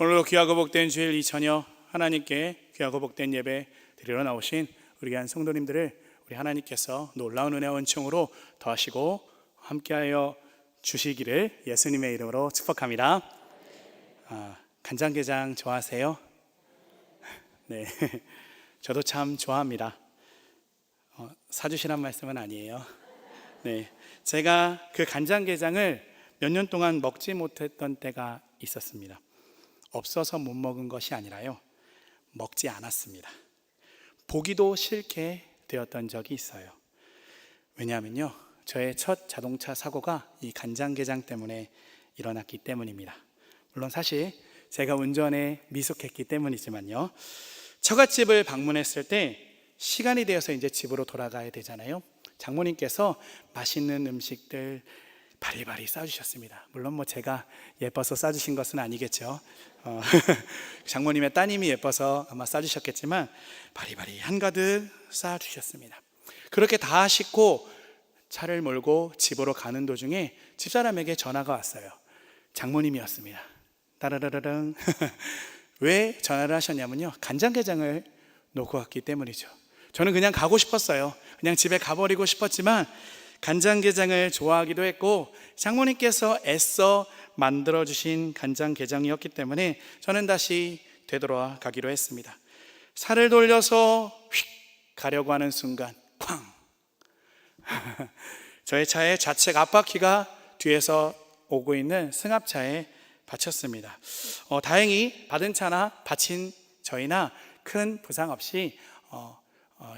오늘도 귀하고 복된 주일 이 저녁 하나님께 귀하고 복된 예배 드리러 나오신 우리 귀한 성도님들을 우리 하나님께서 놀라운 은혜와 은총으로 더하시고 함께하여 주시기를 예수님의 이름으로 축복합니다. 간장게장 좋아하세요? 네, 저도 참 좋아합니다. 사주시란 말씀은 아니에요. 네, 제가 그 간장게장을 몇 년 동안 먹지 못했던 때가 있었습니다. 없어서 못 먹은 것이 아니라요, 먹지 않았습니다. 보기도 싫게 되었던 적이 있어요. 왜냐하면요, 저의 첫 자동차 사고가 이 간장게장 때문에 일어났기 때문입니다. 물론 사실 제가 운전에 미숙했기 때문이지만요, 처갓집을 방문했을 때 시간이 되어서 이제 집으로 돌아가야 되잖아요. 장모님께서 맛있는 음식들 바리바리 싸주셨습니다. 물론 뭐 제가 예뻐서 싸주신 것은 아니겠죠. 장모님의 따님이 예뻐서 아마 싸주셨겠지만 바리바리 한가득 싸주셨습니다. 그렇게 다 싣고 차를 몰고 집으로 가는 도중에 집사람에게 전화가 왔어요. 장모님이었습니다. 따라라라랑. 왜 전화를 하셨냐면요, 간장게장을 놓고 갔기 때문이죠. 저는 그냥 가고 싶었어요. 그냥 집에 가버리고 싶었지만 간장게장을 좋아하기도 했고 장모님께서 애써 만들어주신 간장게장이었기 때문에 저는 다시 되돌아가기로 했습니다. 살을 돌려서 휙 가려고 하는 순간 쾅! 저의 차의 좌측 앞바퀴가 뒤에서 오고 있는 승합차에 받쳤습니다. 다행히 받은 차나 받친 저희나 큰 부상 없이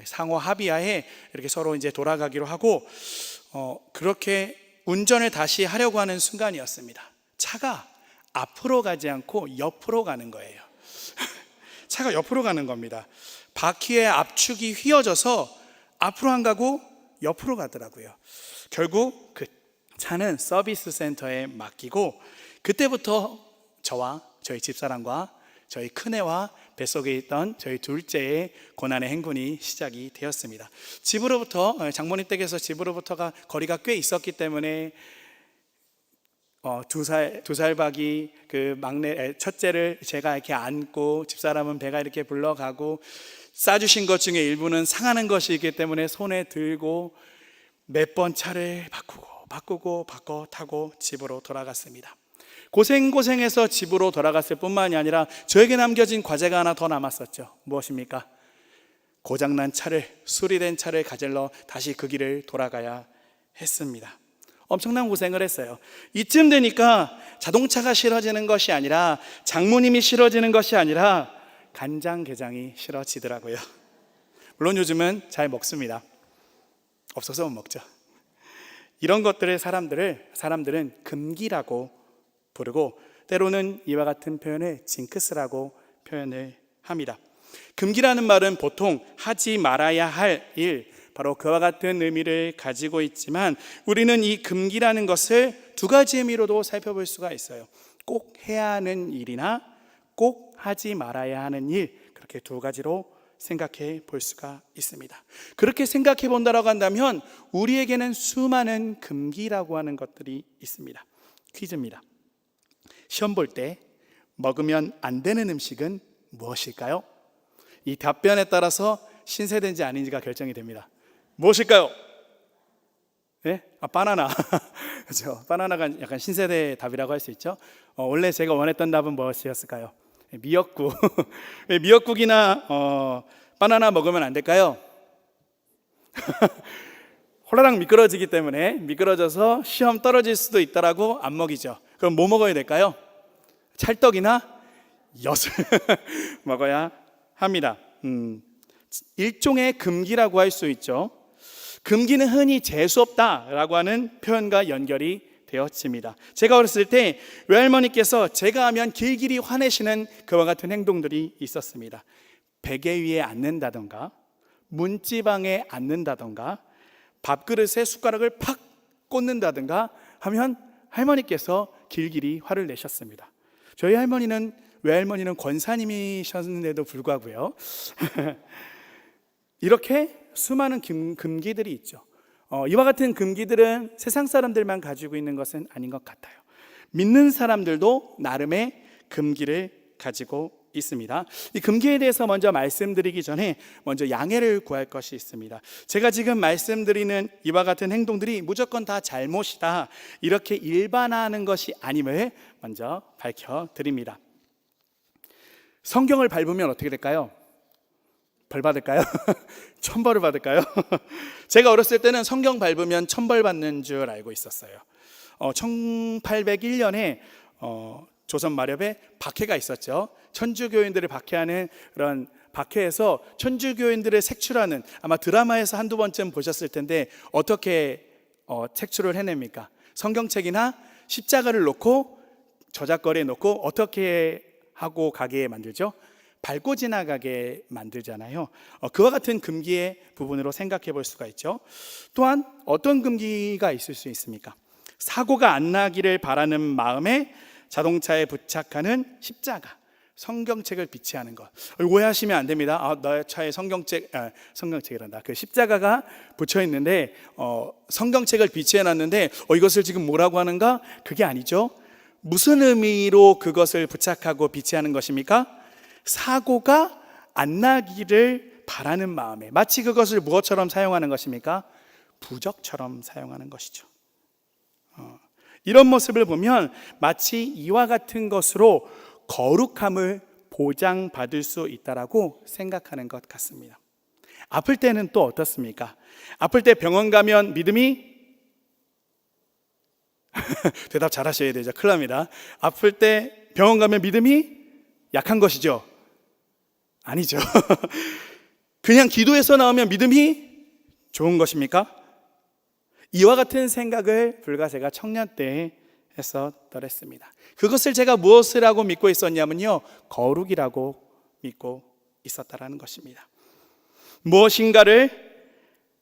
상호 합의하에 이렇게 서로 이제 돌아가기로 하고 그렇게 운전을 다시 하려고 하는 순간이었습니다. 차가 앞으로 가지 않고 옆으로 가는 거예요. 차가 옆으로 가는 겁니다. 바퀴의 압축이 휘어져서 앞으로 안 가고 옆으로 가더라고요. 결국 그 차는 서비스 센터에 맡기고 그때부터 저와 저희 집사람과 저희 큰애와 뱃속에 있던 저희 둘째의 고난의 행군이 시작이 되었습니다. 집으로부터, 장모님 댁에서 집으로부터가 거리가 꽤 있었기 때문에 두 살 박이 그 막내 첫째를 제가 이렇게 안고 집사람은 배가 이렇게 불러가고 싸주신 것 중에 일부는 상하는 것이 있기 때문에 손에 들고 몇 번 차를 바꾸고 바꿔 타고 집으로 돌아갔습니다. 고생해서 집으로 돌아갔을 뿐만이 아니라 저에게 남겨진 과제가 하나 더 남았었죠. 무엇입니까? 고장난 차를, 수리된 차를 가질러 다시 그 길을 돌아가야 했습니다. 엄청난 고생을 했어요. 이쯤 되니까 자동차가 싫어지는 것이 아니라 장모님이 싫어지는 것이 아니라 간장게장이 싫어지더라고요. 물론 요즘은 잘 먹습니다. 없어서 못 먹죠. 이런 것들을 사람들은 금기라고 부르고 때로는 이와 같은 표현을 징크스라고 표현을 합니다. 금기라는 말은 보통 하지 말아야 할 일, 바로 그와 같은 의미를 가지고 있지만 우리는 이 금기라는 것을 두 가지 의미로도 살펴볼 수가 있어요. 꼭 해야 하는 일이나 꼭 하지 말아야 하는 일, 그렇게 두 가지로 생각해 볼 수가 있습니다. 그렇게 생각해 본다라고 한다면 우리에게는 수많은 금기라고 하는 것들이 있습니다. 퀴즈입니다. 시험 볼 때 먹으면 안 되는 음식은 무엇일까요? 이 답변에 따라서 신세대인지 아닌지가 결정이 됩니다. 무엇일까요? 네? 바나나. 그렇죠. 바나나가 약간 신세대 답이라고 할 수 있죠. 원래 제가 원했던 답은 무엇이었을까요? 미역국. 미역국이나 바나나 먹으면 안 될까요? 홀라당 미끄러지기 때문에 미끄러져서 시험 떨어질 수도 있다라고 안 먹이죠. 그럼 뭐 먹어야 될까요? 찰떡이나 엿을 먹어야 합니다. 일종의 금기라고 할 수 있죠. 금기는 흔히 재수없다라고 하는 표현과 연결이 되었습니다. 제가 어렸을 때 외할머니께서 제가 하면 길길이 화내시는 그와 같은 행동들이 있었습니다. 베개 위에 앉는다던가 문지방에 앉는다던가 밥그릇에 숟가락을 팍 꽂는다든가 하면 할머니께서 길길이 화를 내셨습니다. 저희 외할머니는 권사님이셨는데도 불구하고요. 이렇게 수많은 금기들이 있죠. 이와 같은 금기들은 세상 사람들만 가지고 있는 것은 아닌 것 같아요. 믿는 사람들도 나름의 금기를 가지고 있습니다. 이 금기에 대해서 먼저 말씀드리기 전에 먼저 양해를 구할 것이 있습니다. 제가 지금 말씀드리는 이와 같은 행동들이 무조건 다 잘못이다, 이렇게 일반화하는 것이 아님을 먼저 밝혀드립니다. 성경을 밟으면 어떻게 될까요? 벌 받을까요? 천벌을 받을까요? 제가 어렸을 때는 성경 밟으면 천벌 받는 줄 알고 있었어요. 1801년에 조선 마렵에 박해가 있었죠. 천주교인들을 박해하는 그런 박해에서 천주교인들을 색출하는, 아마 드라마에서 한두 번쯤 보셨을 텐데 어떻게 색출을 해냅니까? 성경책이나 십자가를 놓고 저작거리에 놓고 어떻게 하고 가게 만들죠? 밟고 지나가게 만들잖아요. 그와 같은 금기의 부분으로 생각해 볼 수가 있죠. 또한 어떤 금기가 있을 수 있습니까? 사고가 안 나기를 바라는 마음에 자동차에 부착하는 십자가, 성경책을 비치하는 것. 오해하시면 안 됩니다. 나의 차에 성경책이란다. 그 십자가가 붙여 있는데 성경책을 비치해 놨는데 이것을 지금 뭐라고 하는가? 그게 아니죠. 무슨 의미로 그것을 부착하고 비치하는 것입니까? 사고가 안 나기를 바라는 마음에, 마치 그것을 무엇처럼 사용하는 것입니까? 부적처럼 사용하는 것이죠. 이런 모습을 보면 마치 이와 같은 것으로 거룩함을 보장받을 수 있다라고 생각하는 것 같습니다. 아플 때는 또 어떻습니까? 아플 때 병원 가면 믿음이 대답 잘 하셔야 되죠. 큰일 납니다. 아플 때 병원 가면 믿음이 약한 것이죠? 아니죠. 그냥 기도에서 나오면 믿음이 좋은 것입니까? 이와 같은 생각을 불과 제가 청년 때 했었더랬습니다. 그것을 제가 무엇이라고 믿고 있었냐면요, 거룩이라고 믿고 있었다라는 것입니다. 무엇인가를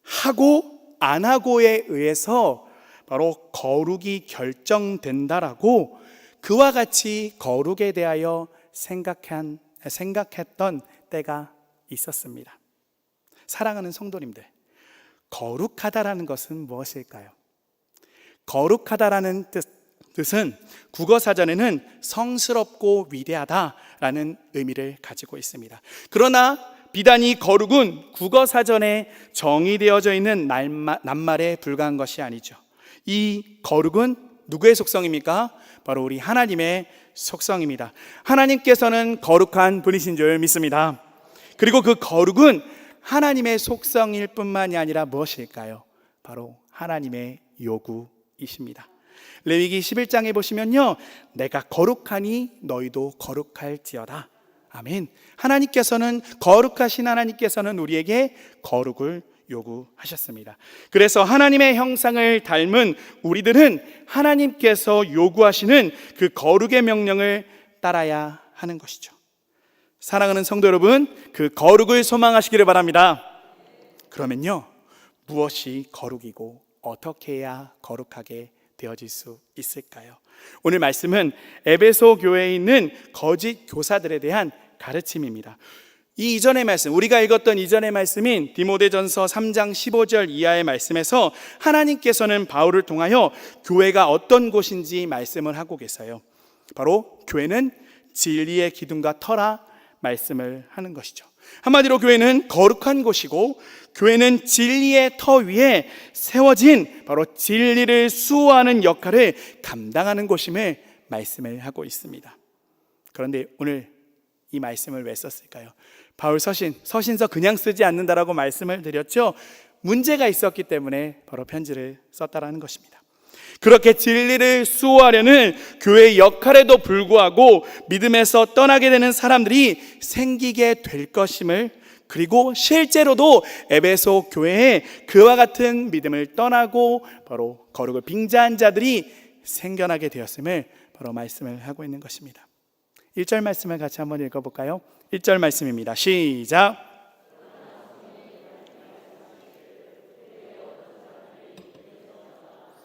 하고 안 하고에 의해서 바로 거룩이 결정된다라고, 그와 같이 거룩에 대하여 생각했던 때가 있었습니다. 사랑하는 성도님들, 거룩하다라는 것은 무엇일까요? 거룩하다라는 뜻은 국어사전에는 성스럽고 위대하다라는 의미를 가지고 있습니다. 그러나 비단 이 거룩은 국어사전에 정의되어져 있는 낱말에 불과한 것이 아니죠. 이 거룩은 누구의 속성입니까? 바로 우리 하나님의 속성입니다. 하나님께서는 거룩한 분이신 줄 믿습니다. 그리고 그 거룩은 하나님의 속성일 뿐만이 아니라 무엇일까요? 바로 하나님의 요구이십니다. 레위기 11장에 보시면요, 내가 거룩하니 너희도 거룩할지어다. 아멘. 하나님께서는, 거룩하신 하나님께서는 우리에게 거룩을 요구하셨습니다. 그래서 하나님의 형상을 닮은 우리들은 하나님께서 요구하시는 그 거룩의 명령을 따라야 하는 것이죠. 사랑하는 성도 여러분, 그 거룩을 소망하시기를 바랍니다. 그러면요, 무엇이 거룩이고 어떻게 해야 거룩하게 되어질 수 있을까요? 오늘 말씀은 에베소 교회에 있는 거짓 교사들에 대한 가르침입니다. 이 이전의 말씀, 우리가 읽었던 이전의 말씀인 디모데전서 3장 15절 이하의 말씀에서 하나님께서는 바울을 통하여 교회가 어떤 곳인지 말씀을 하고 계세요. 바로 교회는 진리의 기둥과 터라 말씀을 하는 것이죠. 한마디로 교회는 거룩한 곳이고, 교회는 진리의 터 위에 세워진 바로 진리를 수호하는 역할을 감당하는 곳임을 말씀을 하고 있습니다. 그런데 오늘 이 말씀을 왜 썼을까요? 바울 서신서 그냥 쓰지 않는다라고 말씀을 드렸죠. 문제가 있었기 때문에 바로 편지를 썼다라는 것입니다. 그렇게 진리를 수호하려는 교회의 역할에도 불구하고 믿음에서 떠나게 되는 사람들이 생기게 될 것임을, 그리고 실제로도 에베소 교회에 그와 같은 믿음을 떠나고 바로 거룩을 빙자한 자들이 생겨나게 되었음을 바로 말씀을 하고 있는 것입니다. 1절 말씀을 같이 한번 읽어볼까요? 1절 말씀입니다. 시작.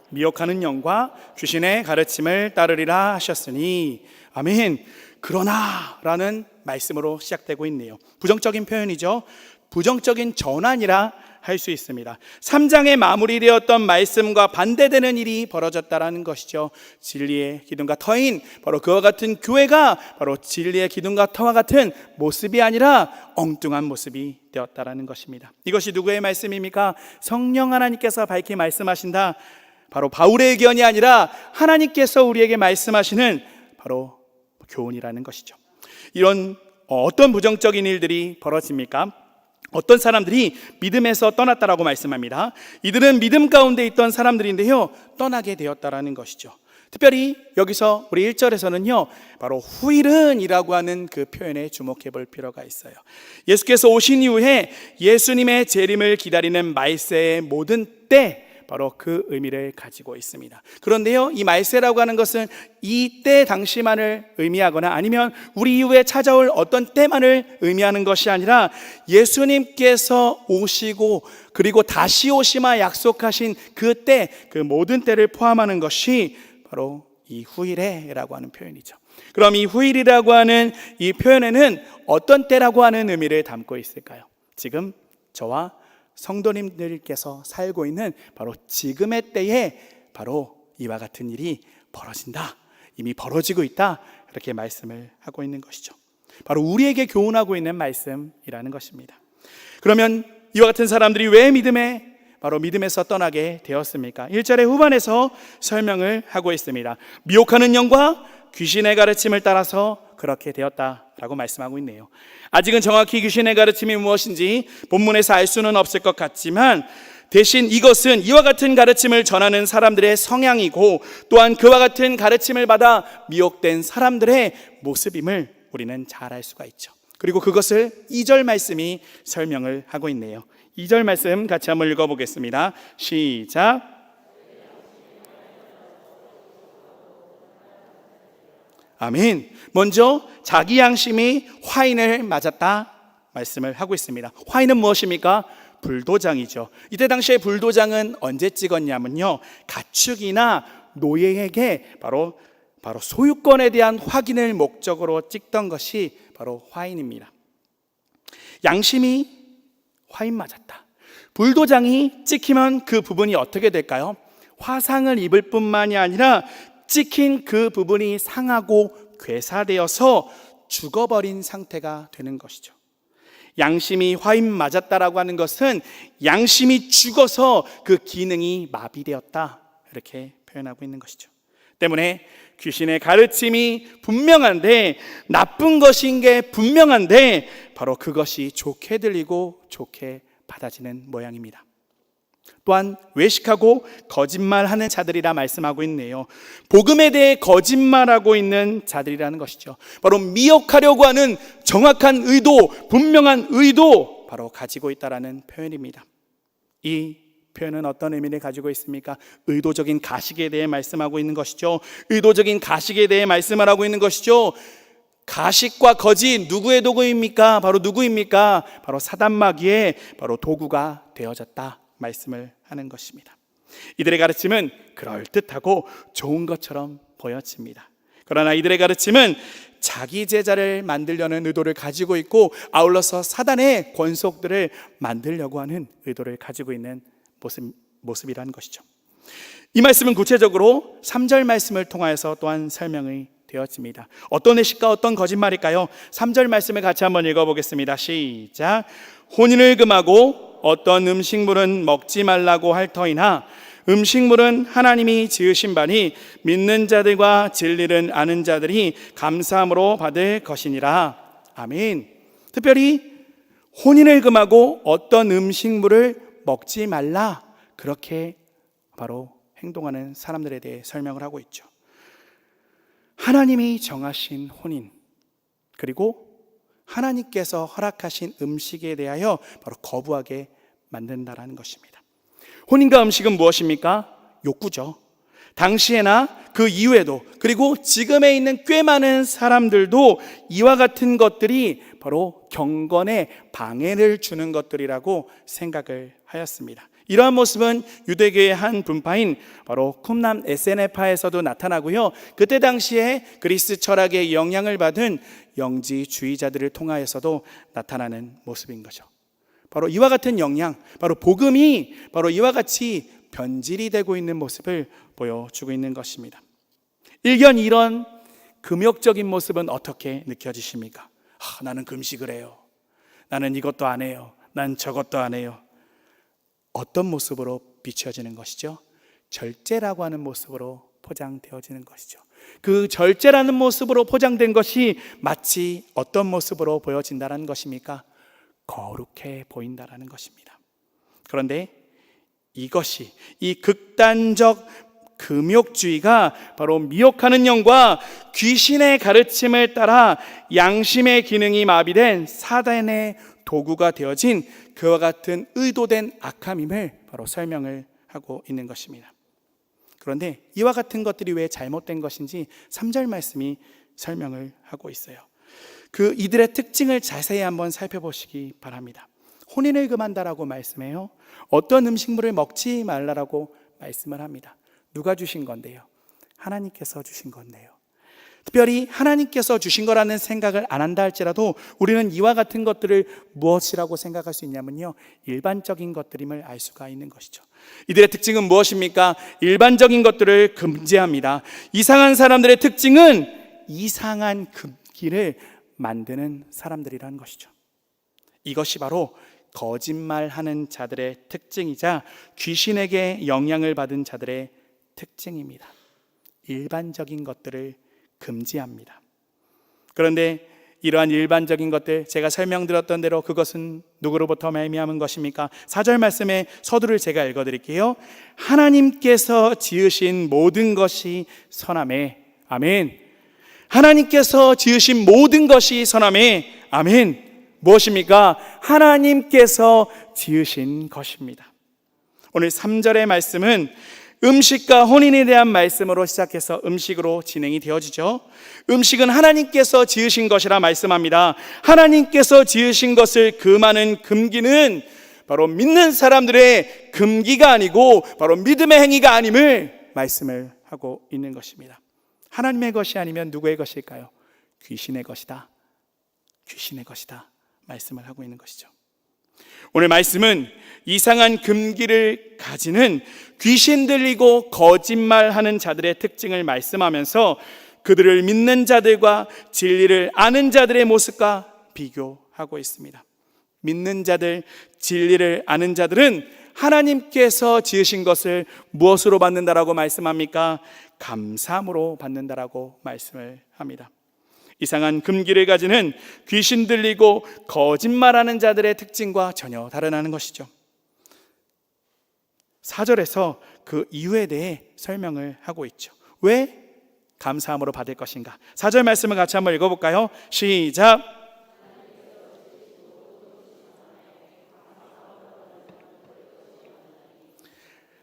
미혹하는 영과 귀신의 가르침을 따르리라 하셨으니. 아멘. 그러나 라는 말씀으로 시작되고 있네요. 부정적인 표현이죠. 부정적인 전환이라 할 수 있습니다. 3장에 마무리되었던 말씀과 반대되는 일이 벌어졌다라는 것이죠. 진리의 기둥과 터인 바로 그와 같은 교회가 바로 진리의 기둥과 터와 같은 모습이 아니라 엉뚱한 모습이 되었다라는 것입니다. 이것이 누구의 말씀입니까? 성령 하나님께서 밝히 말씀하신다. 바로 바울의 의견이 아니라 하나님께서 우리에게 말씀하시는 바로 교훈이라는 것이죠. 이런 어떤 부정적인 일들이 벌어집니까? 어떤 사람들이 믿음에서 떠났다라고 말씀합니다. 이들은 믿음 가운데 있던 사람들인데요, 떠나게 되었다라는 것이죠. 특별히 여기서 우리 1절에서는요, 바로 후일은이라고 하는 그 표현에 주목해 볼 필요가 있어요. 예수께서 오신 이후에 예수님의 재림을 기다리는 말세의 모든 때, 바로 그 의미를 가지고 있습니다. 그런데요, 이 말세라고 하는 것은 이때 당시만을 의미하거나 아니면 우리 이후에 찾아올 어떤 때만을 의미하는 것이 아니라 예수님께서 오시고 그리고 다시 오시마 약속하신 그 때, 그 모든 때를 포함하는 것이 바로 이 후일에라고 하는 표현이죠. 그럼 이 후일이라고 하는 이 표현에는 어떤 때라고 하는 의미를 담고 있을까요? 지금 저와 성도님들께서 살고 있는 바로 지금의 때에 바로 이와 같은 일이 벌어진다, 이미 벌어지고 있다, 이렇게 말씀을 하고 있는 것이죠. 바로 우리에게 교훈하고 있는 말씀이라는 것입니다. 그러면 이와 같은 사람들이 왜 바로 믿음에서 떠나게 되었습니까? 1절의 후반에서 설명을 하고 있습니다. 미혹하는 영과 귀신의 가르침을 따라서 그렇게 되었다라고 말씀하고 있네요. 아직은 정확히 귀신의 가르침이 무엇인지 본문에서 알 수는 없을 것 같지만 대신 이것은 이와 같은 가르침을 전하는 사람들의 성향이고 또한 그와 같은 가르침을 받아 미혹된 사람들의 모습임을 우리는 잘 알 수가 있죠. 그리고 그것을 2절 말씀이 설명을 하고 있네요. 2절 말씀 같이 한번 읽어보겠습니다. 시작. 아멘. 먼저 자기 양심이 화인을 맞았다 말씀을 하고 있습니다. 화인은 무엇입니까? 불도장이죠. 이때 당시에 불도장은 언제 찍었냐면요, 가축이나 노예에게 바로 소유권에 대한 확인을 목적으로 찍던 것이 바로 화인입니다. 양심이 화인 맞았다. 불도장이 찍히면 그 부분이 어떻게 될까요? 화상을 입을 뿐만이 아니라 찍힌 그 부분이 상하고 괴사되어서 죽어버린 상태가 되는 것이죠. 양심이 화인 맞았다라고 하는 것은 양심이 죽어서 그 기능이 마비되었다, 이렇게 표현하고 있는 것이죠. 때문에 귀신의 가르침이 분명한데, 나쁜 것인 게 분명한데 바로 그것이 좋게 들리고 좋게 받아지는 모양입니다. 또한 외식하고 거짓말하는 자들이라 말씀하고 있네요. 복음에 대해 거짓말하고 있는 자들이라는 것이죠. 바로 미혹하려고 하는 정확한 의도, 분명한 의도 바로 가지고 있다라는 표현입니다. 이 표현은 어떤 의미를 가지고 있습니까? 의도적인 가식에 대해 말씀하고 있는 것이죠. 의도적인 가식에 대해 말씀을 하고 있는 것이죠. 가식과 거짓, 누구의 도구입니까? 바로 누구입니까? 바로 사단마귀의 바로 도구가 되어졌다 말씀을 하는 것입니다. 이들의 가르침은 그럴듯하고 좋은 것처럼 보여집니다. 그러나 이들의 가르침은 자기 제자를 만들려는 의도를 가지고 있고, 아울러서 사단의 권속들을 만들려고 하는 의도를 가지고 있는 모습이라는 것이죠. 이 말씀은 구체적으로 3절 말씀을 통하여서 또한 설명이 되었습니다. 어떤 의식과 어떤 거짓말일까요? 3절 말씀을 같이 한번 읽어보겠습니다. 시작. 혼인을 금하고 어떤 음식물은 먹지 말라고 할 터이나 음식물은 하나님이 지으신 바니 믿는 자들과 진리를 아는 자들이 감사함으로 받을 것이니라. 아멘. 특별히 혼인을 금하고 어떤 음식물을 먹지 말라, 그렇게 바로 행동하는 사람들에 대해 설명을 하고 있죠. 하나님이 정하신 혼인, 그리고 하나님께서 허락하신 음식에 대하여 바로 거부하게 만든다라는 것입니다. 혼인과 음식은 무엇입니까? 욕구죠. 당시에나 그 이후에도, 그리고 지금에 있는 꽤 많은 사람들도 이와 같은 것들이 바로 경건에 방해를 주는 것들이라고 생각을 하였습니다. 이러한 모습은 유대교의 한 분파인 바로 쿰남 에세네파에서도 나타나고요, 그때 당시에 그리스 철학의 영향을 받은 영지주의자들을 통하여서도 나타나는 모습인 거죠. 바로 이와 같은 영향, 바로 복음이 바로 이와 같이 변질이 되고 있는 모습을 보여주고 있는 것입니다. 일견 이런 금욕적인 모습은 어떻게 느껴지십니까? 나는 금식을 해요. 나는 이것도 안 해요. 난 저것도 안 해요. 어떤 모습으로 비춰지는 것이죠? 절제라고 하는 모습으로 포장되어지는 것이죠. 그 절제라는 모습으로 포장된 것이 마치 어떤 모습으로 보여진다는 것입니까? 거룩해 보인다는 것입니다. 그런데 이것이, 이 극단적 금욕주의가 바로 미혹하는 영과 귀신의 가르침을 따라 양심의 기능이 마비된 사단의 도구가 되어진 그와 같은 의도된 악함임을 바로 설명을 하고 있는 것입니다. 그런데 이와 같은 것들이 왜 잘못된 것인지 3절 말씀이 설명을 하고 있어요. 이들의 특징을 자세히 한번 살펴보시기 바랍니다. 혼인을 금한다라고 말씀해요. 어떤 음식물을 먹지 말라라고 말씀을 합니다. 누가 주신 건데요? 하나님께서 주신 건데요. 특별히 하나님께서 주신 거라는 생각을 안 한다 할지라도 우리는 이와 같은 것들을 무엇이라고 생각할 수 있냐면요, 일반적인 것들임을 알 수가 있는 것이죠. 이들의 특징은 무엇입니까? 일반적인 것들을 금지합니다. 이상한 사람들의 특징은 이상한 금기를 만드는 사람들이라는 것이죠. 이것이 바로 거짓말하는 자들의 특징이자 귀신에게 영향을 받은 자들의 특징입니다. 일반적인 것들을 금지합니다. 그런데 이러한 일반적인 것들, 제가 설명드렸던 대로 그것은 누구로부터 말미암은 것입니까? 4절 말씀의 서두를 제가 읽어드릴게요. 하나님께서 지으신 모든 것이 선하매. 아멘. 하나님께서 지으신 모든 것이 선하매. 아멘. 무엇입니까? 하나님께서 지으신 것입니다. 오늘 3절의 말씀은 음식과 혼인에 대한 말씀으로 시작해서 음식으로 진행이 되어지죠. 음식은 하나님께서 지으신 것이라 말씀합니다. 하나님께서 지으신 것을 금하는 금기는 바로 믿는 사람들의 금기가 아니고 바로 믿음의 행위가 아님을 말씀을 하고 있는 것입니다. 하나님의 것이 아니면 누구의 것일까요? 귀신의 것이다. 귀신의 것이다 말씀을 하고 있는 것이죠. 오늘 말씀은 이상한 금기를 가지는 귀신 들리고 거짓말하는 자들의 특징을 말씀하면서 그들을 믿는 자들과 진리를 아는 자들의 모습과 비교하고 있습니다. 믿는 자들, 진리를 아는 자들은 하나님께서 지으신 것을 무엇으로 받는다라고 말씀합니까? 감사함으로 받는다라고 말씀을 합니다. 이상한 금기를 가지는 귀신 들리고 거짓말하는 자들의 특징과 전혀 다르다는 것이죠. 4절에서 그 이유에 대해 설명을 하고 있죠. 왜 감사함으로 받을 것인가? 4절 말씀을 같이 한번 읽어볼까요? 시작.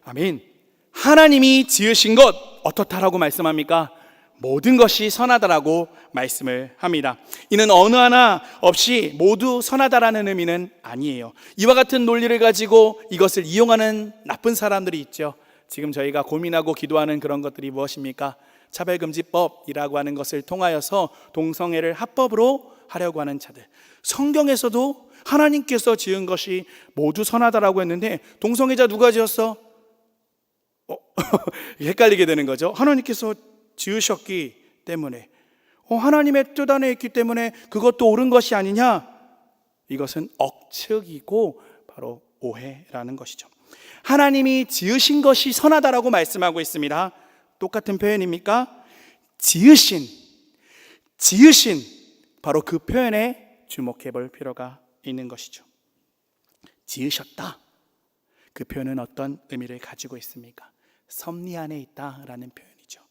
아멘. 하나님이 지으신 것 어떻다라고 말씀합니까? 모든 것이 선하다라고 말씀을 합니다. 이는 어느 하나 없이 모두 선하다라는 의미는 아니에요. 이와 같은 논리를 가지고 이것을 이용하는 나쁜 사람들이 있죠. 지금 저희가 고민하고 기도하는 그런 것들이 무엇입니까? 차별금지법이라고 하는 것을 통하여서 동성애를 합법으로 하려고 하는 자들. 성경에서도 하나님께서 지은 것이 모두 선하다라고 했는데 동성애자 누가 지었어? 헷갈리게 되는 거죠. 하나님께서 지으셨기 때문에, 하나님의 뜻 안에 있기 때문에 그것도 옳은 것이 아니냐? 이것은 억측이고 바로 오해라는 것이죠. 하나님이 지으신 것이 선하다라고 말씀하고 있습니다. 똑같은 표현입니까? 지으신 바로 그 표현에 주목해 볼 필요가 있는 것이죠. 지으셨다. 그 표현은 어떤 의미를 가지고 있습니까? 섭리 안에 있다라는 표현이죠.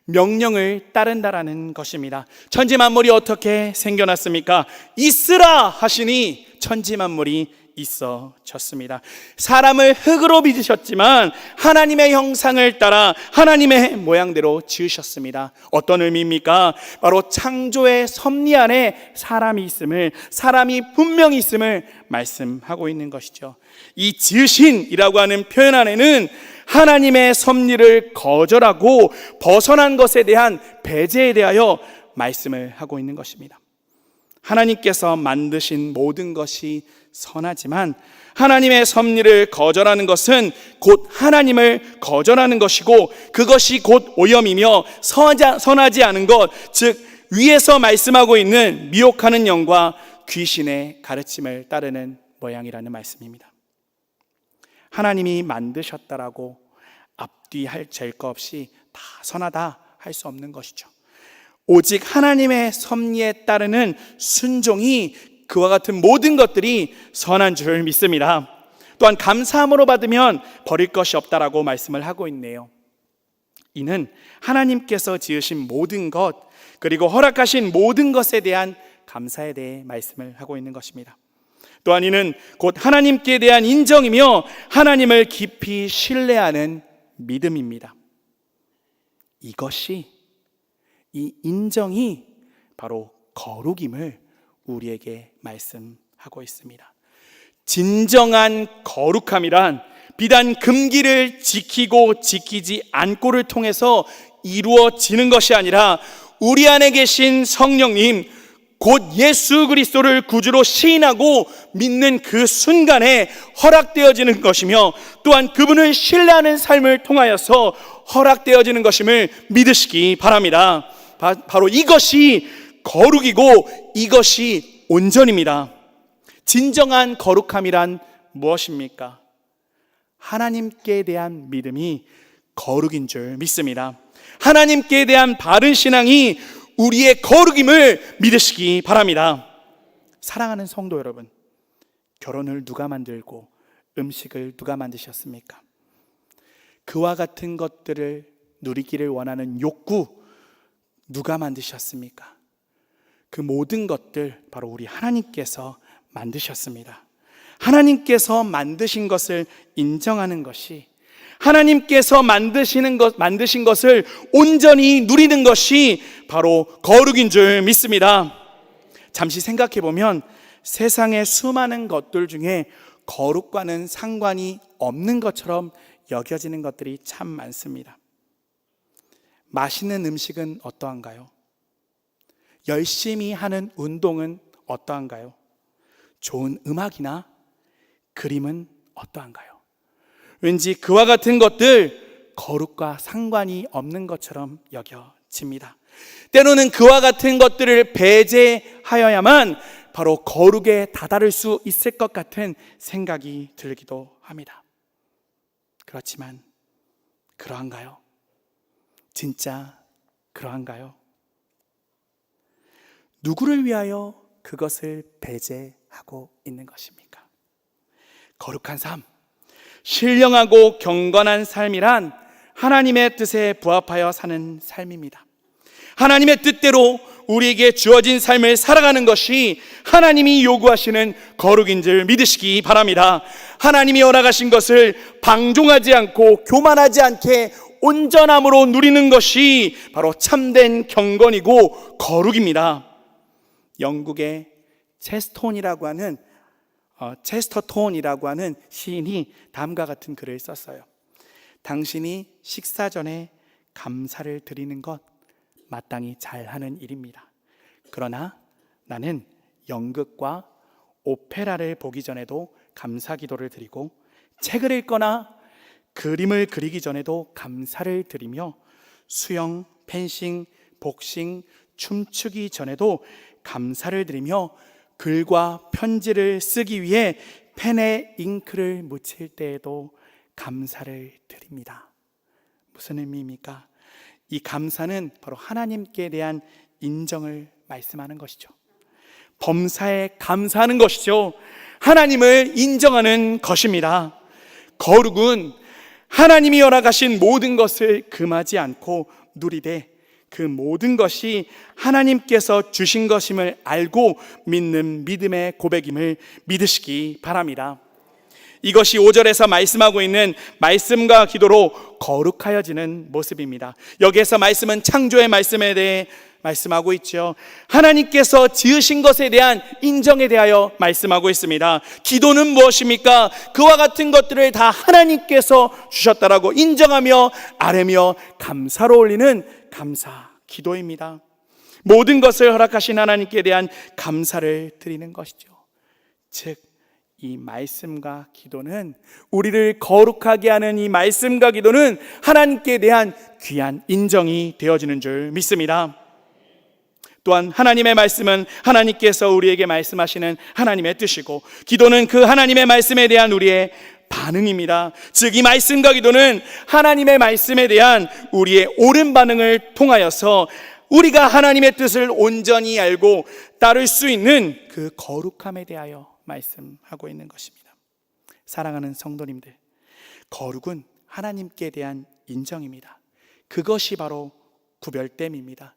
명령을 따른다라는 것입니다. 천지만물이 어떻게 생겨났습니까? 있으라 하시니 천지만물이 있어졌습니다. 사람을 흙으로 빚으셨지만 하나님의 형상을 따라 하나님의 모양대로 지으셨습니다. 어떤 의미입니까? 바로 창조의 섭리 안에 사람이 있음을, 사람이 분명히 있음을 말씀하고 있는 것이죠. 이 지으신이라고 하는 표현 안에는 하나님의 섭리를 거절하고 벗어난 것에 대한 배제에 대하여 말씀을 하고 있는 것입니다. 하나님께서 만드신 모든 것이 선하지만 하나님의 섭리를 거절하는 것은 곧 하나님을 거절하는 것이고, 그것이 곧 오염이며 선하지 않은 것, 즉 위에서 말씀하고 있는 미혹하는 영과 귀신의 가르침을 따르는 모양이라는 말씀입니다. 하나님이 만드셨다라고 앞뒤 잴 거 없이 다 선하다 할 수 없는 것이죠. 오직 하나님의 섭리에 따르는 순종이 그와 같은 모든 것들이 선한 줄 믿습니다. 또한 감사함으로 받으면 버릴 것이 없다라고 말씀을 하고 있네요. 이는 하나님께서 지으신 모든 것, 그리고 허락하신 모든 것에 대한 감사에 대해 말씀을 하고 있는 것입니다. 또한 이는 곧 하나님께 대한 인정이며 하나님을 깊이 신뢰하는 믿음입니다. 이 인정이 바로 거룩임을 우리에게 말씀하고 있습니다. 진정한 거룩함이란 비단 금기를 지키고 지키지 않고를 통해서 이루어지는 것이 아니라 우리 안에 계신 성령님, 곧 예수 그리스도를 구주로 시인하고 믿는 그 순간에 허락되어지는 것이며, 또한 그분을 신뢰하는 삶을 통하여서 허락되어지는 것임을 믿으시기 바랍니다. 바로 이것이 거룩이고 이것이 온전입니다. 진정한 거룩함이란 무엇입니까? 하나님께 대한 믿음이 거룩인 줄 믿습니다. 하나님께 대한 바른 신앙이 우리의 거룩임을 믿으시기 바랍니다. 사랑하는 성도 여러분, 결혼을 누가 만들고 음식을 누가 만드셨습니까? 그와 같은 것들을 누리기를 원하는 욕구 누가 만드셨습니까? 그 모든 것들 바로 우리 하나님께서 만드셨습니다. 하나님께서 만드신 것을 인정하는 것이, 하나님께서 만드신 것을 온전히 누리는 것이 바로 거룩인 줄 믿습니다. 잠시 생각해 보면 세상의 수많은 것들 중에 거룩과는 상관이 없는 것처럼 여겨지는 것들이 참 많습니다. 맛있는 음식은 어떠한가요? 열심히 하는 운동은 어떠한가요? 좋은 음악이나 그림은 어떠한가요? 왠지 그와 같은 것들 거룩과 상관이 없는 것처럼 여겨집니다. 때로는 그와 같은 것들을 배제하여야만 바로 거룩에 다다를 수 있을 것 같은 생각이 들기도 합니다. 그렇지만 그러한가요? 진짜 그러한가요? 누구를 위하여 그것을 배제하고 있는 것입니까? 거룩한 삶, 신령하고 경건한 삶이란 하나님의 뜻에 부합하여 사는 삶입니다. 하나님의 뜻대로 우리에게 주어진 삶을 살아가는 것이 하나님이 요구하시는 거룩인 줄 믿으시기 바랍니다. 하나님이 허락하신 것을 방종하지 않고 교만하지 않게 온전함으로 누리는 것이 바로 참된 경건이고 거룩입니다. 영국의 체스터톤이라고 하는 시인이 다음과 같은 글을 썼어요. 당신이 식사 전에 감사를 드리는 것 마땅히 잘하는 일입니다. 그러나 나는 연극과 오페라를 보기 전에도 감사 기도를 드리고, 책을 읽거나 그림을 그리기 전에도 감사를 드리며, 수영, 펜싱, 복싱, 춤추기 전에도 감사를 드리며, 글과 편지를 쓰기 위해 펜에 잉크를 묻힐 때에도 감사를 드립니다. 무슨 의미입니까? 이 감사는 바로 하나님께 대한 인정을 말씀하는 것이죠. 범사에 감사하는 것이죠. 하나님을 인정하는 것입니다. 거룩은 하나님이 허락하신 모든 것을 금하지 않고 누리되 그 모든 것이 하나님께서 주신 것임을 알고 믿는 믿음의 고백임을 믿으시기 바랍니다. 이것이 5절에서 말씀하고 있는 말씀과 기도로 거룩하여지는 모습입니다. 여기에서 말씀은 창조의 말씀에 대해 말씀하고 있죠. 하나님께서 지으신 것에 대한 인정에 대하여 말씀하고 있습니다. 기도는 무엇입니까? 그와 같은 것들을 다 하나님께서 주셨다라고 인정하며 아뢰며 감사로 올리는 감사 기도입니다. 모든 것을 허락하신 하나님께 대한 감사를 드리는 것이죠. 즉, 이 말씀과 기도는, 우리를 거룩하게 하는 이 말씀과 기도는 하나님께 대한 귀한 인정이 되어지는 줄 믿습니다. 또한 하나님의 말씀은 하나님께서 우리에게 말씀하시는 하나님의 뜻이고, 기도는 그 하나님의 말씀에 대한 우리의 반응입니다. 즉, 이 말씀과 기도는 하나님의 말씀에 대한 우리의 옳은 반응을 통하여서 우리가 하나님의 뜻을 온전히 알고 따를 수 있는 그 거룩함에 대하여 말씀하고 있는 것입니다. 사랑하는 성도님들, 거룩은 하나님께 대한 인정입니다. 그것이 바로 구별됨입니다.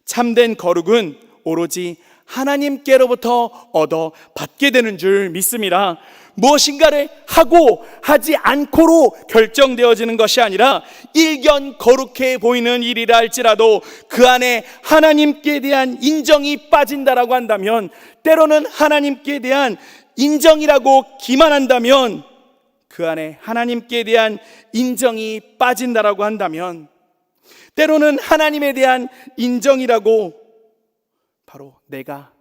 참된 거룩은 오로지 하나님께로부터 얻어 받게 되는 줄 믿습니다. 무엇인가를 하고 하지 않고로 결정되어지는 것이 아니라, 일견 거룩해 보이는 일이라 할지라도 그 안에 하나님께 대한 인정이 빠진다라고 한다면, 때로는 하나님께 대한 인정이라고 기만한다면, 그 안에 하나님께 대한 인정이 빠진다라고 한다면, 때로는 하나님에 대한 인정이라고 바로 내가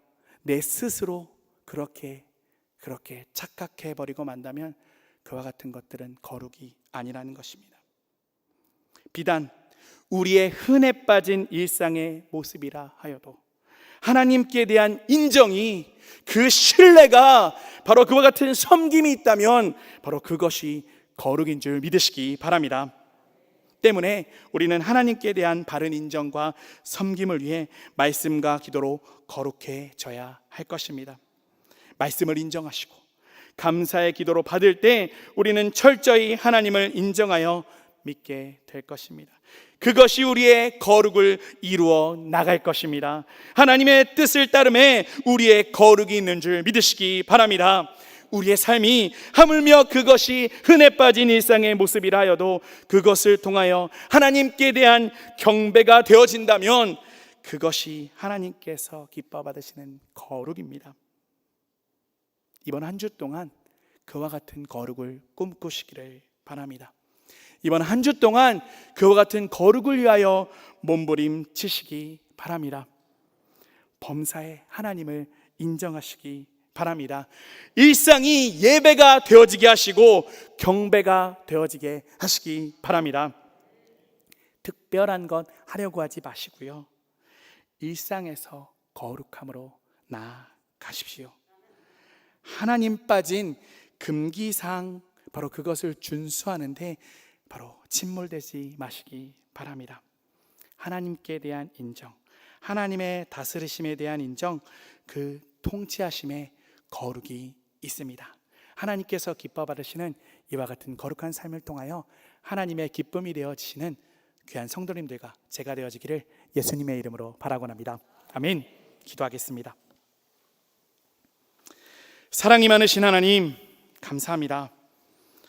내 스스로 그렇게 착각해버리고 만다면, 그와 같은 것들은 거룩이 아니라는 것입니다. 비단 우리의 흔해 빠진 일상의 모습이라 하여도 하나님께 대한 인정이, 그 신뢰가, 바로 그와 같은 섬김이 있다면 바로 그것이 거룩인 줄 믿으시기 바랍니다. 때문에 우리는 하나님께 대한 바른 인정과 섬김을 위해 말씀과 기도로 거룩해져야 할 것입니다. 말씀을 인정하시고 감사의 기도로 받을 때 우리는 철저히 하나님을 인정하여 믿게 될 것입니다. 그것이 우리의 거룩을 이루어 나갈 것입니다. 하나님의 뜻을 따름에 우리의 거룩이 있는 줄 믿으시기 바랍니다. 우리의 삶이 하물며 그것이 흔해 빠진 일상의 모습이라 하여도 그것을 통하여 하나님께 대한 경배가 되어진다면 그것이 하나님께서 기뻐 받으시는 거룩입니다. 이번 한 주 동안 그와 같은 거룩을 꿈꾸시기를 바랍니다. 이번 한 주 동안 그와 같은 거룩을 위하여 몸부림치시기 바랍니다. 범사에 하나님을 인정하시기 바랍니다. 일상이 예배가 되어지게 하시고 경배가 되어지게 하시기 바랍니다. 특별한 것 하려고 하지 마시고요, 일상에서 거룩함으로 나아가십시오. 하나님 빠진 금기사항, 바로 그것을 준수하는데 바로 침몰되지 마시기 바랍니다. 하나님께 대한 인정, 하나님의 다스리심에 대한 인정, 그 통치하심에 거룩이 있습니다. 하나님께서 기뻐 받으시는 이와 같은 거룩한 삶을 통하여 하나님의 기쁨이 되어지시는 귀한 성도님들과 제가 되어지기를 예수님의 이름으로 바라고 합니다. 아멘. 기도하겠습니다. 사랑이 많으신 하나님, 감사합니다.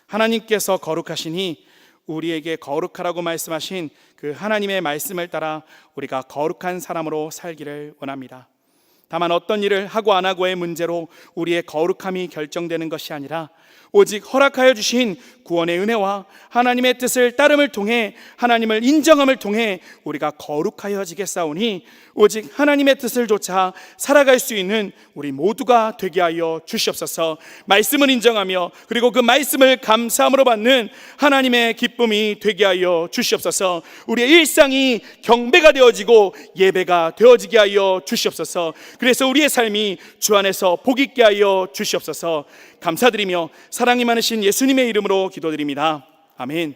하나님께서 거룩하시니 우리에게 거룩하라고 말씀하신 그 하나님의 말씀을 따라 우리가 거룩한 사람으로 살기를 원합니다. 다만 어떤 일을 하고 안 하고의 문제로 우리의 거룩함이 결정되는 것이 아니라 오직 허락하여 주신 구원의 은혜와 하나님의 뜻을 따름을 통해, 하나님을 인정함을 통해 우리가 거룩하여지겠사오니 오직 하나님의 뜻을 좇아 살아갈 수 있는 우리 모두가 되게 하여 주시옵소서. 말씀을 인정하며 그리고 그 말씀을 감사함으로 받는 하나님의 기쁨이 되게 하여 주시옵소서. 우리의 일상이 경배가 되어지고 예배가 되어지게 하여 주시옵소서. 그래서 우리의 삶이 주 안에서 복 있게 하여 주시옵소서. 감사드리며 사랑이 많으신 예수님의 이름으로 기도드립니다. 아멘.